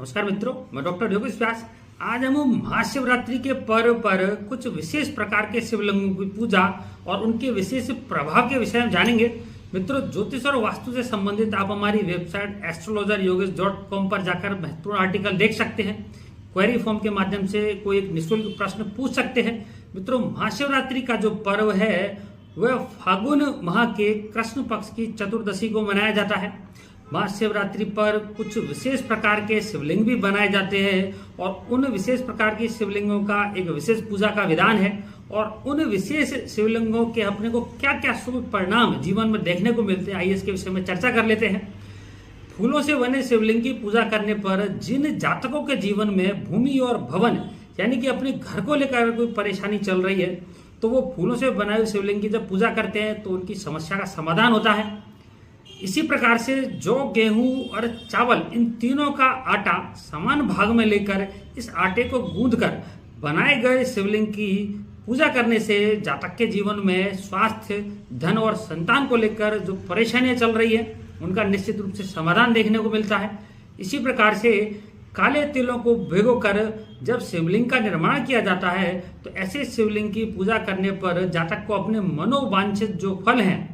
नमस्कार मित्रों, मैं डॉक्टर योगेश व्यास। आज हम महाशिवरात्रि के पर्व पर कुछ विशेष प्रकार के शिवलिंगों की पूजा और उनके विशेष प्रभाव के विषय में जानेंगे। मित्रों, ज्योतिष और वास्तु से संबंधित आप हमारी वेबसाइट astrologeryogesh.com पर जाकर महत्वपूर्ण आर्टिकल देख सकते हैं। क्वेरी फॉर्म के माध्यम से कोई एक निःशुल्क प्रश्न पूछ सकते हैं। मित्रों, महाशिवरात्रि का जो पर्व है वह फागुन माह के कृष्ण पक्ष की चतुर्दशी को मनाया जाता है। महाशिवरात्रि पर कुछ विशेष प्रकार के शिवलिंग भी बनाए जाते हैं और उन विशेष प्रकार के शिवलिंगों का एक विशेष पूजा का विधान है और उन विशेष शिवलिंगों के अपने को क्या क्या शुभ परिणाम जीवन में देखने को मिलते हैं, आइए इसके विषय में चर्चा कर लेते हैं। फूलों से बने शिवलिंग की पूजा करने पर जिन जातकों के जीवन में भूमि और भवन यानी कि अपने घर को लेकर कोई परेशानी चल रही है तो वो फूलों से बनाए हुए शिवलिंग की जब पूजा करते हैं तो उनकी समस्या का समाधान होता है। इसी प्रकार से जौ, गेहूं और चावल, इन तीनों का आटा समान भाग में लेकर इस आटे को गूंथकर बनाए गए शिवलिंग की पूजा करने से जातक के जीवन में स्वास्थ्य, धन और संतान को लेकर जो परेशानियां चल रही है उनका निश्चित रूप से समाधान देखने को मिलता है। इसी प्रकार से काले तिलों को भिगोकर जब शिवलिंग का निर्माण किया जाता है तो ऐसे शिवलिंग की पूजा करने पर जातक को अपने मनोवांछित जो फल हैं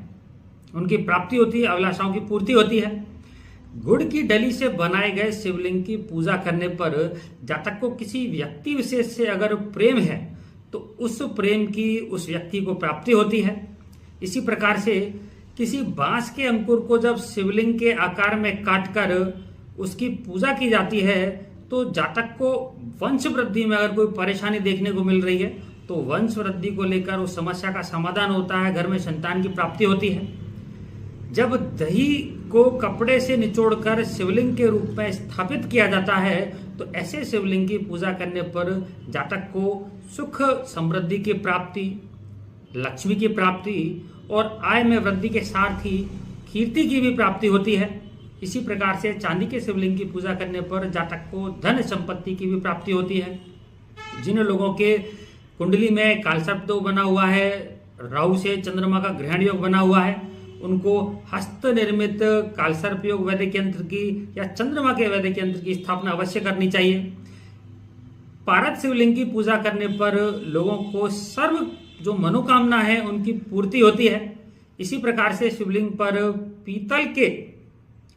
उनकी प्राप्ति होती है, अभिलाषाओं की पूर्ति होती है। गुड़ की डली से बनाए गए शिवलिंग की पूजा करने पर जातक को किसी व्यक्ति विशेष से अगर प्रेम है तो उस प्रेम की उस व्यक्ति को प्राप्ति होती है। इसी प्रकार से किसी बांस के अंकुर को जब शिवलिंग के आकार में काटकर उसकी पूजा की जाती है तो जातक को वंश वृद्धि में अगर कोई परेशानी देखने को मिल रही है तो वंश वृद्धि को लेकर उस समस्या का समाधान होता है, घर में संतान की प्राप्ति होती है। जब दही को कपड़े से निचोड़कर शिवलिंग के रूप में स्थापित किया जाता है तो ऐसे शिवलिंग की पूजा करने पर जातक को सुख समृद्धि की प्राप्ति, लक्ष्मी की प्राप्ति और आय में वृद्धि के साथ ही कीर्ति की भी प्राप्ति होती है। इसी प्रकार से चांदी के शिवलिंग की पूजा करने पर जातक को धन संपत्ति की भी प्राप्ति होती है। जिन लोगों के कुंडली में कालसर्प योग बना हुआ है, राहु से चंद्रमा का ग्रहण योग बना हुआ है, उनको हस्त निर्मित कालसर्प योग वैदिक यंत्र की या चंद्रमा के वैदिक यंत्र की स्थापना अवश्य करनी चाहिए। पारद शिवलिंग की पूजा करने पर लोगों को सर्व जो मनोकामना है उनकी पूर्ति होती है। इसी प्रकार से शिवलिंग पर पीतल के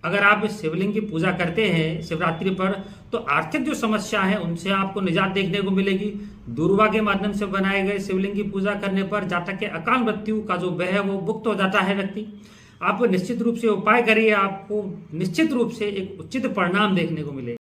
अगर आप शिवलिंग की पूजा करते हैं शिवरात्रि पर तो आर्थिक जो समस्या है उनसे आपको निजात देखने को मिलेगी। दूर्वा के माध्यम से बनाए गए शिवलिंग की पूजा करने पर जातक के अकाल मृत्यु का जो भय है वो मुक्त हो जाता है व्यक्ति। आप निश्चित रूप से उपाय करिए, आपको निश्चित रूप से एक उचित परिणाम देखने को मिलेगा।